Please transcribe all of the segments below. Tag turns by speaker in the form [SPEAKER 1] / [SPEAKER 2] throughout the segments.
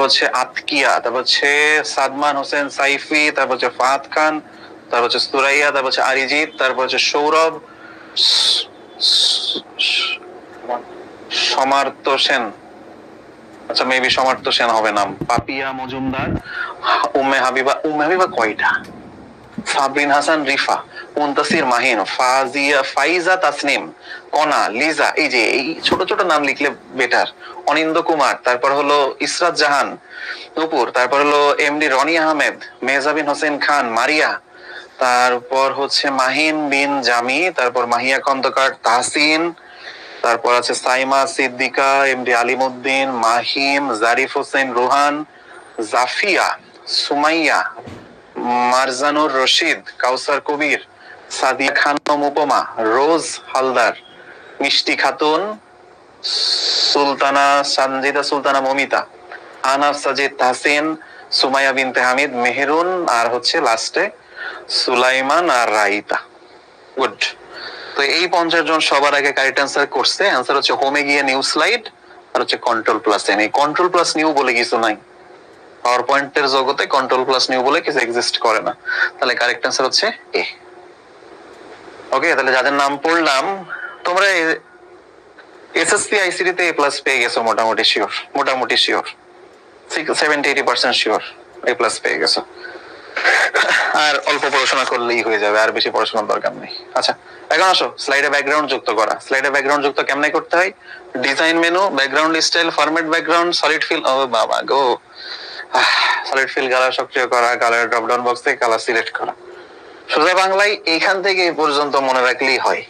[SPEAKER 1] হচ্ছে আতকিয়া, তারপর হচ্ছে সাদমান হোসেন সাইফি, তারপর হচ্ছে ফাহাদ খান, তারপর হচ্ছে সুরাইয়া, তারপর হচ্ছে আরিজিৎ, তারপর হচ্ছে সৌরভ, সমার্ত সেন, আচ্ছা মেবি সমার্ত সেন হবে নাম, পাপিয়া মজুমদার, উম্মে হাবিবা। উম্মে হাবিবা কয়টা? সাবরিন হাসান রিফা, মুনতাসির মাহিন, ফাজিয়া, ফাইজা তাসনিম, কনা, লিজা। এই যে এই ছোট ছোট নাম লিখলে বেটার। অনিন্দ কুমার, তারপর হলো ইসরাত জাহান নূপুর, তারপর হলো এমডি রনি আহমেদ, মেহজাবিন হোসেন খান, মারিয়া, তারপর হচ্ছে মাহিন বিন জামি, তারপর মাহিয়া খন্দকার, তাহসিন, তারপর আছে সাইমা সিদ্দিকা, এমডি আলিমউদ্দিন, মাহিম, জারিফ হোসেন রুহান, জাফিয়া, সুমাইয়া, মারজানুর রশিদ, কাউসার কবির, সাদিয়া খানম উপমা, রোজ হালদার, মিষ্টি খাতুন, সুলতানা সানজিদা সুলতানা মমিতা, আনাফ সাজিদ তাহসিন, সুমাইয়া বিনতে হামিদ, মেহেরুন, আর হচ্ছে লাস্টে সুলাইমান আর রাইতা। গুড। তো এই 50 জন সবার আগে কারেক্ট অ্যান্সার করছে। অ্যান্সার হচ্ছে হোমে গিয়ে নিউ স্লাইড আর হচ্ছে কন্ট্রোল প্লাস এন। এই কন্ট্রোল প্লাস নিউ বলে কিছু নাই, পাওয়ার পয়েন্টের জগতে কন্ট্রোল প্লাস নিউ বলে কিছু এক্সিস্ট করে না। তাহলে কারেক্ট অ্যান্সার হচ্ছে এ। ওকে, তাহলে যাদের নাম পড়লাম, তোমরা এসএসসি আইসিডি তে এ প্লাস পেয়ে গেছো মোটামুটি শিওর, মোটামুটি শিওর 70-80% শিওর এ প্লাস পেয়ে গেছো। আর অল্প পড়াশোনা করলেই হয়ে যাবে, আর বেশি পড়াশোনার দরকার নেই। আচ্ছা, এখন আসো স্লাইডে ব্যাকগ্রাউন্ড যুক্ত করা। স্লাইডে ব্যাকগ্রাউন্ড যুক্ত কেমনে করতে হয়? Design menu, background style, format background, solid fill. ও বাবা গো, সলিড ফিল কালার সক্রিয় করা, কালার ড্রপ ডাউন বক্স থেকে কালার সিলেক্ট করা। সোজা বাংলায় এইখান থেকে এই পর্যন্ত মনে রাখলেই হয়।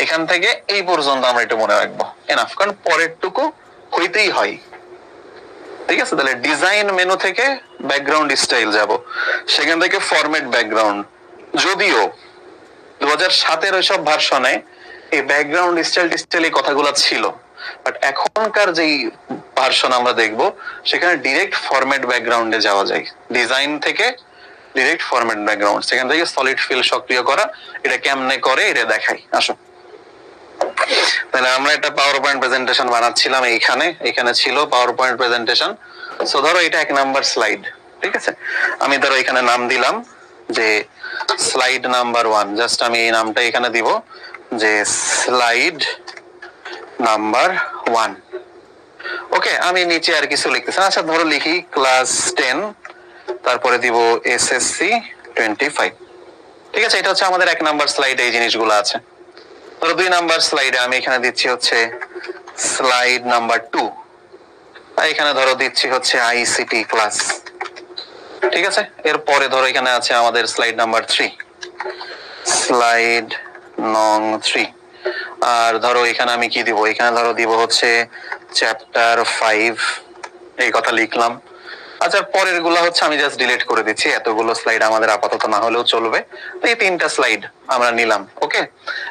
[SPEAKER 1] এখান থেকে এই পর্যন্ত আমরা একটু মনে রাখবো এনাফ, কারণ পরের টুকু হইতেই হয়। ঠিক আছে, তাহলে ডিজাইন মেনু থেকে ব্যাকগ্রাউন্ড স্টাইল যাব, সেখান থেকে ফরম্যাট ব্যাকগ্রাউন্ড। যদিও 2007-এর ওইসব ভার্সনে এই ব্যাকগ্রাউন্ড স্টাইল এই কথাগুলো ছিল, বাট এখনকার যেই ভার্সন আমরা দেখব সেখানে ডিরেক্ট ফরম্যাট ব্যাকগ্রাউন্ডে যাওয়া যায়। ডিজাইন থেকে ডিরেক্ট ফরম্যাট ব্যাকগ্রাউন্ড, সেখান থেকে সলিড ফিল সক্রিয় করা। এটা কেমনে করে এটা দেখাই, আসো। তাহলে আমরা একটা পাওয়ার পয়েন্ট প্রেজেন্টেশন বানাচ্ছিলাম, এখানে ছিল পাওয়ার পয়েন্ট প্রেজেন্টেশন। সো ধরো এটা 1 নাম্বার স্লাইড, ঠিক আছে। আমি ধরো এখানে নাম দিলাম যে স্লাইড নাম্বার 1, জাস্ট আমি এই নামটা এখানে দিব যে স্লাইড নাম্বার 1। ওকে, আমি নিচে আর কিছু লিখতেছি। আচ্ছা ধরো লিখি ক্লাস 10, তারপরে দিব এসএসসি 25। ঠিক আছে, এটা হচ্ছে আমাদের 1 নাম্বার স্লাইডে এই জিনিসগুলো আছে। ধরো 2 নাম্বার স্লাইডে আমি এখানে দিচ্ছি হচ্ছে স্লাইড নাম্বার 2, এখানে ধরো দিচ্ছি হচ্ছে আইসিটি ক্লাস। ঠিক আছে, এরপরে ধরো এখানে আছে আমাদের স্লাইড নাম্বার 3, স্লাইড নং 3। আর ধরো এখানে আমি কি দিব, এখানে ধরো দিব হচ্ছে চ্যাপ্টার 5, এই কথা লিখলাম। আচ্ছা পরের গুলা হচ্ছে আমি জাস্ট ডিলিট করে দিচ্ছি, এতগুলো স্লাইড আমাদের আপাতত না হলেও চলবে। এই 3টা স্লাইড আমরা নিলাম। ওকে,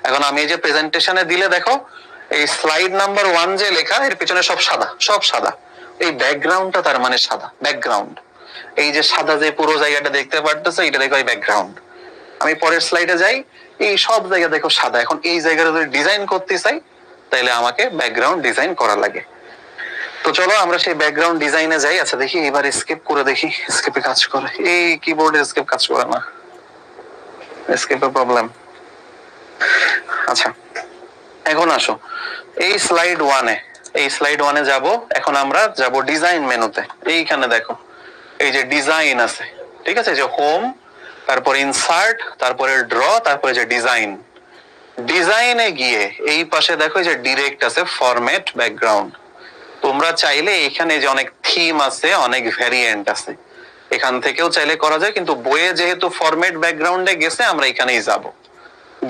[SPEAKER 1] এখন আমি এই যে প্রেজেন্টেশনে দিলে দেখো এই স্লাইড নাম্বার 1 যে লেখা, এর পিছনে সব সাদা, সব সাদা। এই ব্যাকগ্রাউন্ডটা তার মানে সাদা, ব্যাকগ্রাউন্ড। এই যে সাদা যে পুরো জায়গাটা দেখতে পারতেছো, এটা দেখো এই ব্যাকগ্রাউন্ড। আমি পরের স্লাইডে যাই, এই সব জায়গা দেখো সাদা। এখন এই জায়গাটা যদি ডিজাইন করতে চাই তাহলে আমাকে ব্যাকগ্রাউন্ড ডিজাইন করা লাগে। তো চলো আমরা সেই ব্যাকগ্রাউন্ড ডিজাইনে যাই। আচ্ছা দেখি এবার স্কেপ করে দেখি, স্কেপে কাজ করে। এই কিবোর্ডে স্কেপ কাজ করে না, স্কেপের প্রবলেম। আচ্ছা এখন আসো এই স্লাইড 1-এ, এই স্লাইড 1-এ যাব। এখন আমরা যাব ডিজাইন মেনুতে। এইখানে দেখো এই যে ডিজাইন আছে, ঠিক আছে, যে হোম, তারপরে ইনসার্ট, তারপরে ড্র, তারপরে যে ডিজাইন। ডিজাইনে গিয়ে এই পাশে দেখো যে ডিরেক্ট আছে ফরম্যাট ব্যাকগ্রাউন্ড। তোমরা চাইলে এখানে যে অনেক থিম আছে, অনেক ভ্যারিয়েন্ট আছে, এখান থেকেও চাইলে করা যায়, কিন্তু বইয়ে যেহেতু ফরম্যাট ব্যাকগ্রাউন্ডে গেছে আমরা এখানেই যাব।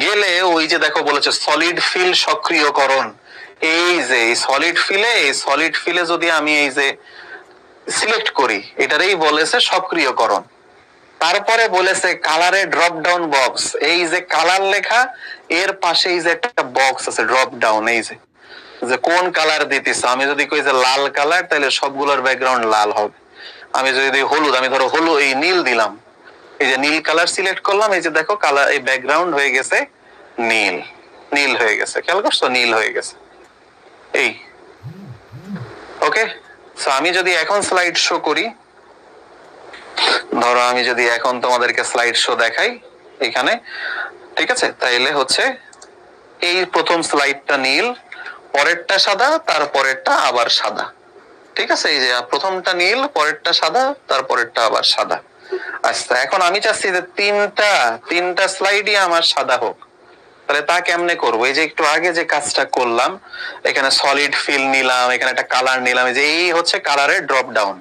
[SPEAKER 1] গেলে ওই যে দেখো বলেছে সলিড ফিল সক্রিয়করণ। এই যে সলিড ফিলে যদি আমি এই যে সিলেক্ট করি, এটারই বলেছে সক্রিয়করণ। তারপরে বলেছে কালারে ড্রপ ডাউন বক্স। এই যে কালার লেখা, এর পাশে এই যে একটা বক্স আছে ড্রপ ডাউন, এই যে কোন কালার দিতেছ। আমি যদি কই যে লাল কালার, তাহলে সবগুলোর ব্যাকগ্রাউন্ড লাল হবে। আমি যদি হলুদ, আমি ধরো হলুদ, এই নীল দিলাম, এই যে নীল কালার সিলেক্ট করলাম, এই যে দেখো কালার, এই ব্যাকগ্রাউন্ড হয়ে গেছে নীল, নীল হয়ে গেছে। খেয়াল করছো, নীল হয়ে গেছে। এই ওকে, সো আমি যদি এখন স্লাইড শো করি, ধরো আমি যদি এখন তোমাদেরকে স্লাইড শো দেখাই এখানে, ঠিক আছে, তাইলে হচ্ছে এই প্রথম স্লাইডটা নীল, পরেরটা সাদা, তারপরেরটা আবার সাদা, ঠিক আছে, এই যে প্রথমটা নীল, পরেরটা সাদা, তারপরেরটা আবার সাদা। আচ্ছা এখন আমি চাচ্ছি যে তিনটা স্লাইডই আমার সাদা হোক, তাহলে তা কেমনে করবো? এই যে একটু আগে যে কাজটা করলাম, এখানে সলিড ফিল নিলাম, এখানে একটা কালার নিলাম, যে এই হচ্ছে কালারের ড্রপ ডাউন।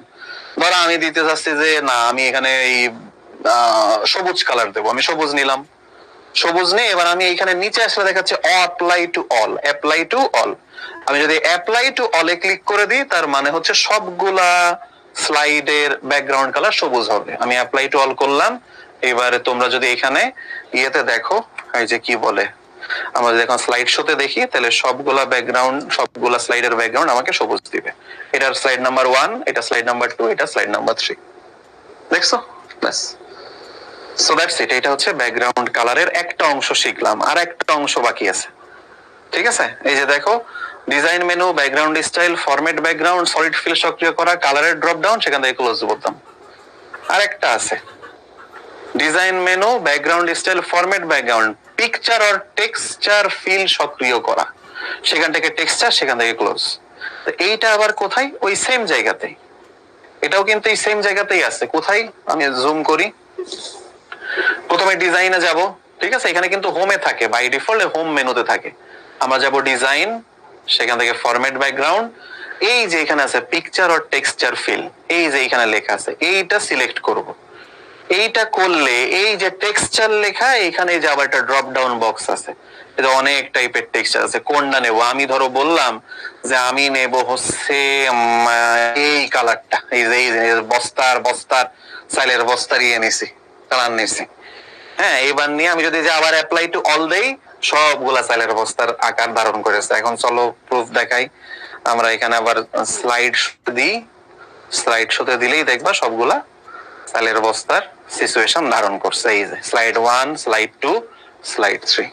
[SPEAKER 1] ধরো আমি দিতে চাচ্ছি যে না আমি এখানে এই সবুজ কালার দেবো, আমি সবুজ নিলাম, সবুজ নেই, এবার আমি এখানে নিচে আসলে দেখাচ্ছে apply to all, apply to all. আমি যদি অ্যাপ্লাই টু অলে ক্লিক করে দিই, তার মানে হচ্ছে সবগুলা স্লাইডের ব্যাকগ্রাউন্ড কালার সবুজ হবে। আমি অ্যাপ্লাই টু অল করলাম। এবারে তোমরা যদি এখানে ইয়েতে দেখো, এই যে কি বলে, আমরা যদি এখন স্লাইড শোতে দেখি, তাহলে সবগুলা স্লাইডের ব্যাকগ্রাউন্ড আমাকে সবুজ দিবে। এটার স্লাইড নাম্বার 1, এটা স্লাইড নাম্বার 2, এটা স্লাইড নাম্বার 3। দেখছো? ব্যাস। So that's it. এটা হচ্ছে ব্যাকগ্রাউন্ড কালারের একটা অংশ শিখলাম, আর একটা অংশ বাকি আছে, ঠিক আছে। এই যে দেখো, design menu, background style, format background, solid feel সক্রিয় করা, কালারের ড্রপ ডাউন, সেখান থেকে ক্লোজ বোতাম। আর একটা আছে design menu, background style, format background, picture আর টেক্সচার ফিল সক্রিয় করা, সেখান থেকে টেক্সচার, সেখান থেকে ক্লোজ। এইটা আবার কোথায়? ওই সেম জায়গাতেই, এটাও কিন্তু এই সেম জায়গাতেই আছে। কোথায়? আমি জুম করি, প্রথমে ডিজাইনে যাব, ঠিক আছে, এখানে কিন্তু হোমে থাকে, বাই ডিফল্ট হোম মেনুতে থাকে। আমরা যাব ডিজাইন, সেখান থেকে ফরম্যাট ব্যাকগ্রাউন্ড, এই যে এখানে আছে পিকচার অর টেক্সচার ফিল, এই যে এখানে লেখা আছে, এইটা সিলেক্ট করব। এইটা করলে এই যে টেক্সচার লেখা, এখানে যে আবার একটা ড্রপ ডাউন বক্স আছে, এটা অনেক টাইপের টেক্সচার আছে, কোনটা নেব? আমি ধরো বললাম যে আমি নেব হচ্ছে এই কালারটা, এই যে বস্তার সাইলের বস্তার ইয়ে নিছি, কালার নিছি। হ্যাঁ, এবার নিয়ে আমি যদি যে আবার অ্যাপ্লাই টু অল দেই, সবগুলা সাইলের বস্তার আকার ধারণ করেছে। এখন চলো প্রুফ দেখাই। আমরা এখানে আবার স্লাইড দিই, স্লাইড শোতে দিলেই দেখবা সবগুলা সাইলের বস্তার সিচুয়েশন ধারণ করছে। এই যে স্লাইড 1, স্লাইড 2, স্লাইড 3।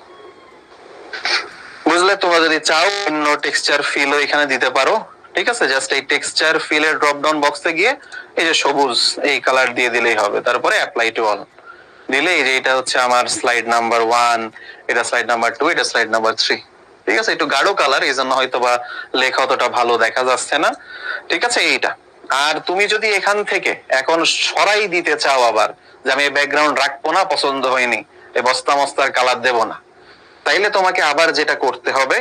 [SPEAKER 1] বুঝলে? তোমরা যদি চাও অন্য টেক্সচার ফিলও এখানে দিতে পারো, ঠিক আছে। জাস্ট এই টেক্সচার ফিলের ড্রপ ডাউন বক্সে গিয়ে এই যে সবুজ এই কালার দিয়ে দিলেই হবে, তারপরে অ্যাপ্লাই টু অল দিলে এই যে এটা হচ্ছে আমার স্লাইড নাম্বার 1, এটা স্লাইড নাম্বার 2, এটা স্লাইড নাম্বার 3, ঠিক আছে। একটু গাঢ় কালার, এই জন্য হয়তো বা লেখা অতটা ভালো দেখা যাচ্ছে না, ঠিক আছে। এইটা আর তুমি যদি এখান থেকে এখন সরাই দিতে চাও আবার, যে আমি ব্যাকগ্রাউন্ড রাখবো না, পছন্দ হয়নি, এই বস্তা মস্তার কালার দেব না, তাইলে তোমাকে আবার যেটা করতে হবে,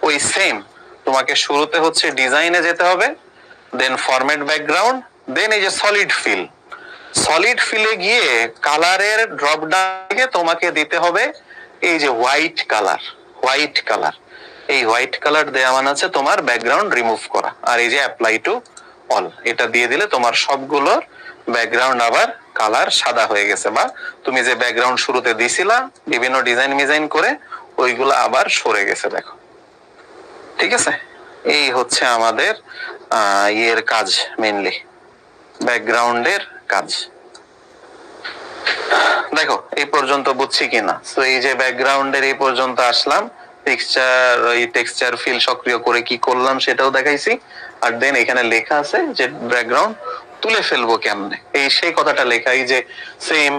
[SPEAKER 1] ওই সেম তোমাকে শুরুতে হচ্ছে ডিজাইনে যেতে হবে, দেন ফরম্যাট ব্যাকগ্রাউন্ড, দেন এই যে সলিড ফিল, সলিড ফিলে গিয়ে কালারের ড্রপ ডাউনে তোমাকে দিতে হবে এই যে হোয়াইট কালার, হোয়াইট কালার। এই হোয়াইট কালার দেওয়া মানে আছে তোমার ব্যাকগ্রাউন্ড রিমুভ করা। আর এই যে অ্যাপ্লাই টু অল, এটা দিয়ে দিলে তোমার সবগুলোর ব্যাকগ্রাউন্ড আবার কালার সাদা হয়ে গেছে, বা তুমি যে ব্যাকগ্রাউন্ড শুরুতে দিছিলা বিভিন্ন ডিজাইন করে, ওইগুলো আবার সরে গেছে, দেখো, ঠিক আছে। এই হচ্ছে আমাদের ইয়ের কাজ, মেইনলি ব্যাকগ্রাউন্ডের কাজ। দেখো এই পর্যন্ত বুঝছি কিনা? তো এই যে ব্যাকগ্রাউন্ডের এই পর্যন্ত আসলাম, টেক্সচার ফিল সক্রিয় করে কি করলাম সেটাও দেখাইছি। আর দেন এখানে লেখা আছে যে ব্যাকগ্রাউন্ড তুলে ফেলবো কেমনে, এই সেই কথাটা লেখাই, যে সেম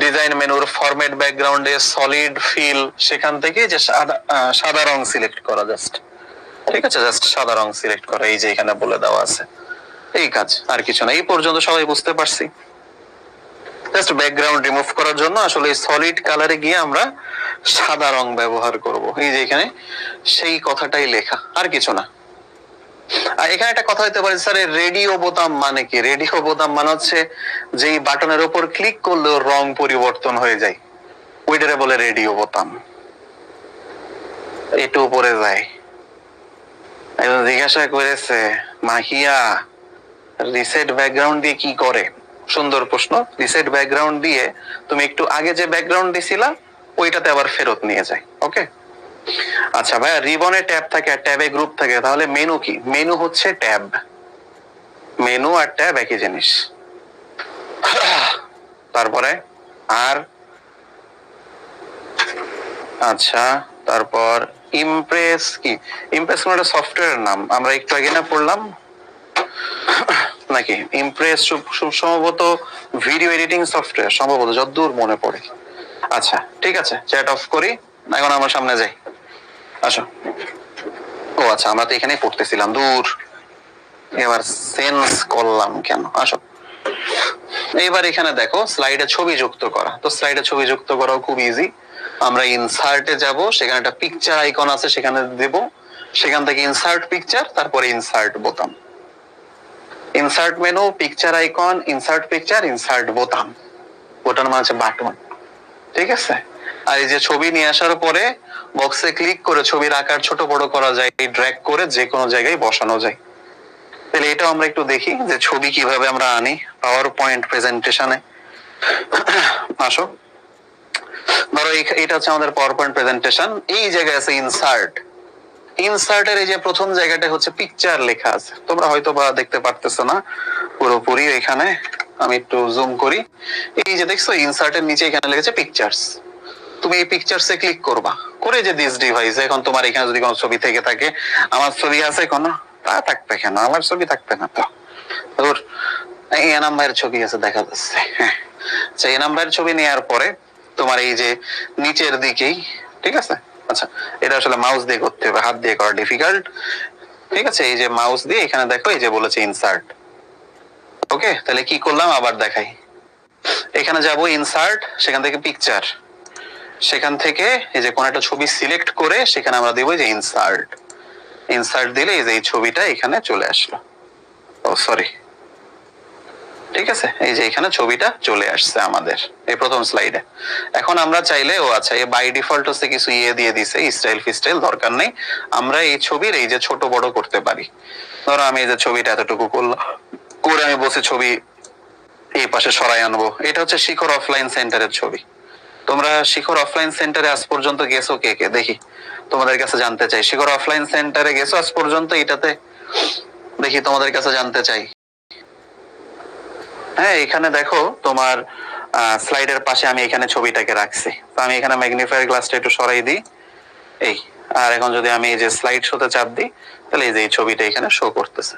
[SPEAKER 1] ডিজাইন মেনুর ফরম্যাট ব্যাকগ্রাউন্ডে সলিড ফিল, সেখান থেকে যে সাদা রং সিলেক্ট করা, জাস্ট, ঠিক আছে, জাস্ট সাদা রং সিলেক্ট করা, এই যে এখানে বলে দেওয়া আছে, এই কাজ, আর কিছু না। এই পর্যন্ত সবাই বুঝতে পারছি? জাস্ট ব্যাকগ্রাউন্ড রিমুভ করার জন্য আসলে সলিড কালারে গিয়ে আমরা সাদা রং ব্যবহার করব, এই যে এখানে সেই কথাটাই লেখা, আর কিছু না। আর এখানে একটা কথা হতে পারে, স্যার রেডিও বোতাম মানে কি? রেডিও বোতাম মানে হচ্ছে যেই বাটনের উপর ক্লিক করলে রং পরিবর্তন হয়ে যায়, ওইটারে বলে রেডিও বোতাম। একটু উপরে যায়, একজন জিজ্ঞাসা করেছে, মাহিয়া রিসেট ব্যাকগ্রাউন্ড দিয়ে কি করে? সুন্দর প্রশ্ন। রিসেট ব্যাকগ্রাউন্ড দিয়ে তুমি একটু আগে যে ব্যাকগ্রাউন্ড দিছিলা ওইটাতে আবার ফেরত নিয়ে যায়, ওকে। আচ্ছা ভাইয়া, রিবনে ট্যাব থাকে আর ট্যাবে গ্রুপ থাকে, তাহলে মেনু কি? মেনু হচ্ছে ট্যাব, মেনু আর ট্যাব একই জিনিস। তারপরে আর আচ্ছা, তারপর ইমপ্রেস কি? ইমপ্রেস কোন একটা সফটওয়্যারের নাম, আমরা একটু আগে না পড়লাম, নাকি ইমপ্রেস খুব সম্ভবত ভিডিও এডিটিং সফটওয়্যার, সম্ভবত যতদূর মনে পড়ে। আচ্ছা ঠিক আছে, চ্যাট অফ করি, এখন আমরা সামনে যাই। আসো। ও আচ্ছা, আমরা তো এখানেই পড়তেছিলাম, দূর এবার সেন্স করলাম কেন। আসো, এইবার এখানে দেখো স্লাইডে ছবি যুক্ত করা। তো স্লাইডে ছবি যুক্ত করাও খুব ইজি। আমরা ইনসার্টে যাব, সেখানে একটা পিকচার আইকন আছে, সেখানে দেব, সেখান থেকে ইনসার্ট পিকচার, তারপরে ইনসার্ট বোতাম। Insert menu, picture icon, insert picture, insert বোতাম। বোতাম মানে হচ্ছে বাটন, ঠিক আছে। আর এই যে ছবি নিয়ে আসার পরে বক্সে ক্লিক করে ছবির আকার ছোট বড় করা যায়, ড্র্যাগ করে যে কোনো জায়গায় বসানো যায়। তাহলে এটাও আমরা একটু দেখি যে ছবি কিভাবে আমরা আনি পাওয়ার পয়েন্ট প্রেজেন্টেশনে। আসো, ধরো এটা হচ্ছে আমাদের পাওয়ার পয়েন্ট প্রেজেন্টেশন। এই জায়গায় আছে ইনসার্ট। ইনসার্টের এই যে প্রথম জায়গাটা হচ্ছে পিকচার লেখা আছে, তোমরা হয়তো বা দেখতে পারতেছো না পুরোপুরি। এখানে আমি একটু জুম করি, এই যে দেখছো ইনসার্টের নিচে এখানে লেগেছে পিকচার্স। তুমি এই পিকচার্সে ক্লিক করবা, করে যে দিস ডিভাইস, এখন তোমার এখানে যদি কোনো ছবি থেকে থাকে, আমার ছবি আছে কোনো, তা থাকবে কেন, আমার ছবি থাকবে না তো। ধর এই এনাম ভাইয়ের ছবি আছে দেখা যাচ্ছে, হ্যাঁ। আচ্ছা, এনাম ভাইয়ের ছবি নেওয়ার পরে তোমার এই যে নিচের দিকেই, ঠিক আছে। আচ্ছা, এটা আসলে মাউস দিয়ে করতে হবে, হাত দিয়ে করা ডিফিকাল্ট, ঠিক আছে। এই যে মাউস দিয়ে এখানে দেখো, এই যে বলেছে ইনসার্ট। ওকে, তাহলে কি করলাম আবার দেখাই। এখানে যাব ইনসার্ট, সেখান থেকে পিকচার, সেখান থেকে এই যে কোন একটা ছবি সিলেক্ট করে সেখানে আমরা দেবো যে ইনসার্ট। ইনসার্ট দিলে এই যে এই ছবিটা এখানে চলে আসলো। ও সরি, ঠিক আছে, এই যে এখানে ছবিটা চলে আসছে আমাদের এই প্রথম স্লাইডে। এখন আমরা চাইলে, ও আচ্ছা, এই বাই ডিফল্ট হচ্ছে কিছু দিয়ে দিছে, স্টাইল ফিস্টাইল দরকার নেই। আমরা এই ছবির এই যে ছোট বড় করতে পারি। ধরো আমি এই যে ছবিটা এতটুকু করলাম, করে আমি বসে ছবি এই পাশে সরাই আনবো। এটা হচ্ছে শিখর অফলাইন সেন্টারের ছবি। তোমরা শিখর অফলাইন সেন্টারে আজ পর্যন্ত গেছো কে কে, দেখি তোমাদের কাছে জানতে চাই। শিখর অফলাইন সেন্টারে গেছো আজ পর্যন্ত এটাতে, দেখি তোমাদের কাছে জানতে চাই। হ্যাঁ, এখানে দেখো তোমার স্লাইডের পাশে আমি এখানে ছবিটাকে রাখছি। তো আমি এখানে ম্যাগনিফায়ার গ্লাসটা একটু সরাই দিই, এই। আর এখন যদি আমি এই যে স্লাইড শোতে চাপ দিই, তাহলে এই যে এই ছবিটা এখানে শো করতেছে।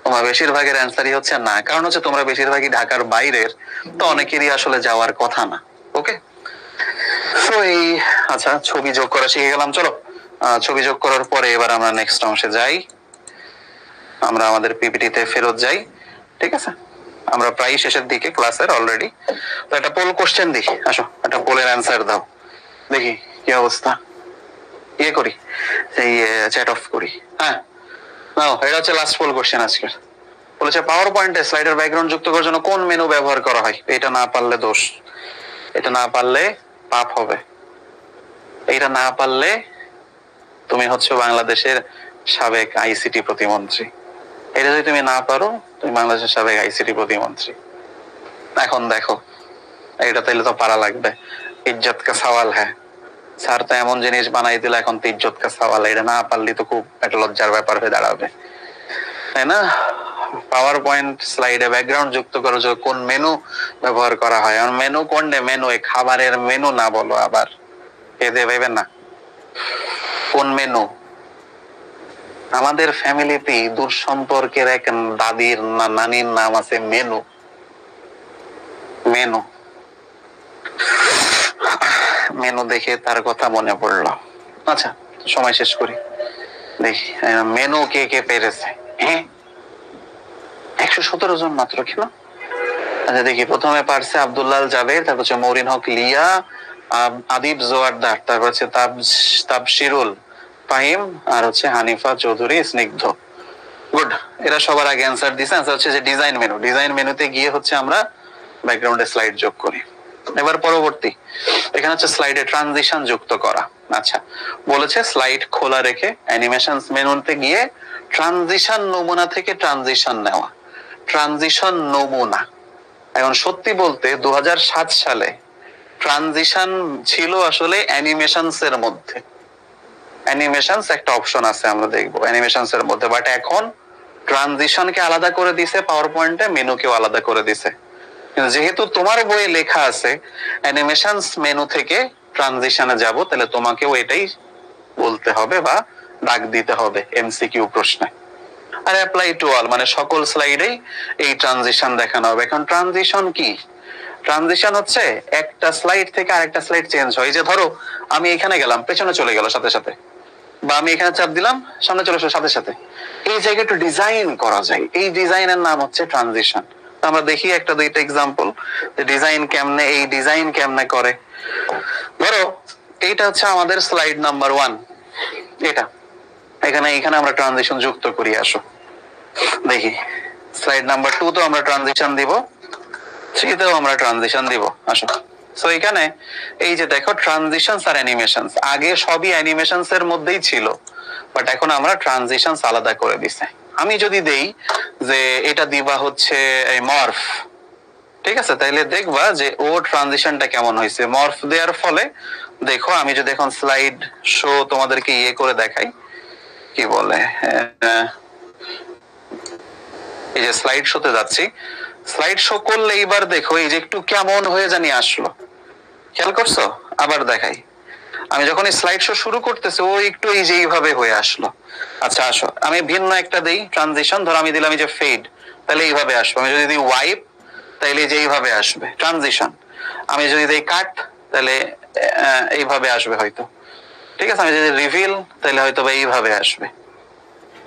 [SPEAKER 1] তোমার বেশিরভাগের অ্যান্সারই হচ্ছে না, কারণ হচ্ছে তোমরা বেশিরভাগই ঢাকার বাইরের, তো অনেকেরই আসলে যাওয়ার কথা না। ওকে, তো এই, আচ্ছা, ছবি যোগ করা শিখে গেলাম। চলো, ছবি যোগ করার পরে এবার আমরা নেক্সট অংশে যাই। আমরা আমাদের পিপিটিতে ফেরত যাই, ঠিক আছে। আমরা প্রায় শেষের দিকে ক্লাসের অলরেডি। তো একটা পোল কোশ্চেন দিই, আসো একটা পোলের অ্যান্সার দাও, দেখি কি অবস্থা। ইয়ে করি, এই চ্যাট অফ করি। হ্যাঁ, নাও, এটা হচ্ছে লাস্ট পোল কোশ্চেন আজকের। বলেছে পাওয়ার পয়েন্টে স্লাইডের ব্যাকগ্রাউন্ড যুক্ত করার জন্য কোন মেনু ব্যবহার করা হয়। এটা না পারলে দোষ, এটা না পারলে পাপ হবে। এটা না পারলে তুমি হচ্ছে বাংলাদেশের সাবেক আইসিটি প্রতিমন্ত্রী। এটা যদি তুমি না পারো, তুমি বাংলাদেশের সাবেক আইসিটি প্রতিমন্ত্রী। এখন দেখো, এটা তাইলে তো পারা লাগবে। ইজ্জত কা সওয়াল হ্যাঁ, স্যার তো এমন জিনিস বানাই দিল, এখন তো ইজ্জত কা সওয়াল। এটা না পারলে তো খুব একটা লজ্জার ব্যাপার হয়ে দাঁড়াবে, তাই না। পাওয়ার পয়েন্ট স্লাইডে ব্যাকগ্রাউন্ড যুক্ত করার জন্য কোন মেনু ব্যবহার করা হয়। মেনু কোনটা, মেনু এই খাবারের মেনু না, বলো আবার এদে ভেবেন না। কোন মেনু? আমাদের ফ্যামিলিতে দূর সম্পর্কের এক দাদির না নানির নাম আছে মেনু। মেনু, মেনু দেখে তার কথা মনে পড়লো। আচ্ছা, সময় শেষ করি, দেখি মেনু কে কে পেরেছে। হ্যাঁ, 117 জন মাত্র, কেন? আচ্ছা দেখি, প্রথমে পারছে আব্দুল্লাহ জাবের, তারপর হচ্ছে মরিন হক লিয়া, আদিব জোয়ারদার, তারপর হচ্ছে তাবশিরুল ফাহিম, আর হচ্ছে হানিফা চৌধুরী স্নিগ্ধ। গুড, এরা সবার আগে অ্যান্সার দিছে। অ্যান্সার হচ্ছে যে ডিজাইন মেনু। ডিজাইন মেনুতে গিয়ে হচ্ছে আমরা ব্যাকগ্রাউন্ডে স্লাইড যোগ করি। এবার পরবর্তী, এখানে হচ্ছে স্লাইডে ট্রানজিশন যুক্ত করা। আচ্ছা, বলেছে স্লাইড খোলা রেখে অ্যানিমেশন মেনুতে গিয়ে ট্রানজিশন নমুনা থেকে ট্রানজিশন নেওয়া। ট্রানজিশন নমুনা, এখন সত্যি বলতে 2007 সালে ট্রানজিশন ছিল আসলে অ্যানিমেশনস এর মধ্যে। অ্যানিমেশনস একটা অপশন আছে, আমরা দেখবো অ্যানিমেশনস এর মধ্যে, বাট এখন ট্রানজিশনকে আলাদা করে দিছে পাওয়ার পয়েন্টে, মেনুকেও আলাদা করে দিছে। যেহেতু তোমার বইয়ে লেখা আছে অ্যানিমেশনস মেনু থেকে ট্রানজিশনে যাব, তাহলে তোমাকেও এটাই বলতে হবে বা ডাক দিতে হবে এমসিকিউ প্রশ্নে। আর অ্যাপ্লাই টু অল মানে সকল স্লাইডেই এই ট্রানজিশন দেখানো হবে। এখন ট্রানজিশন কি? ট্রানজিশন হচ্ছে একটা স্লাইড থেকে আরেকটা স্লাইড চেঞ্জ হয়। যে ধরো আমি এখানে গেলাম, পেছনে চলে গেল সাথে সাথে, বা আমি এখানে চাপ দিলাম, সামনে চলে আসলো সাথে সাথে। এই জায়গায় একটু ডিজাইন করা যায়, এই ডিজাইনের নাম হচ্ছে ট্রানজিশন। আমরা দেখি একটা দুইটা এক্সাম্পল ডিজাইন কেমনে, এই ডিজাইন কেমনে করে। ধরো এইটা হচ্ছে আমাদের স্লাইড নাম্বার 1, এটা এখানে আমরা ট্রানজিশন যুক্ত করি। আসো দেখি, স্লাইড নাম্বার 2 তো আমরা ট্রানজিশন দিব, 3 তেও আমরা ট্রানজিশন দিব। আসো, সো এখানে এই যে দেখো ট্রানজিশনস আর অ্যানিমেশনস, আগে সবই অ্যানিমেশনস এর মধ্যেই ছিল, বাট এখন আমরা ট্রানজিশনস আলাদা করে দিছি। আমি যদি দেই যে এটা দিবা হচ্ছে এই মর্ফ, ঠিক আছে, তাইলে দেখবা যে ও ট্রানজিশনটা কেমন হয়েছে মর্ফ দেওয়ার ফলে। দেখো আমি যদি এখন স্লাইড শো তোমাদেরকে ইয়ে করে দেখাই, কি বলে, এই যে স্লাইড শোতে যাচ্ছি, স্লাইড শো করলে এইবার দেখো এই যে একটু কেমন হয়ে জানি আসলো, খেয়াল করছো? আবার দেখাই, আমি যখন এই স্লাইড শো শুরু করতেছি ও একটু এই যে এইভাবে হয়ে আসলো। আচ্ছা আসো আমি ভিন্ন একটা দেই ট্রানজিশন, ধরো আমি দিলাম এই যে ফেড, তাহলে এইভাবে আসবে। আমি যদি দিই ওয়াইপ, তাহলে যে এইভাবে আসবে ট্রানজিশন। আমি যদি দিই কাট, তাহলে এইভাবে আসবে হয়তো, ঠিক আছে। আমি যদি রিভিল, তাহলে হয়তো বা এইভাবে আসবে।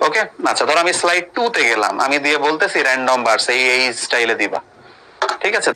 [SPEAKER 1] ওকে, আচ্ছা ধরো আমি স্লাইড 2 তে গেলাম, আমি দিয়ে বলতেছি র্যান্ডম বার্স এই স্টাইলে দিবা, ঠিক আছে।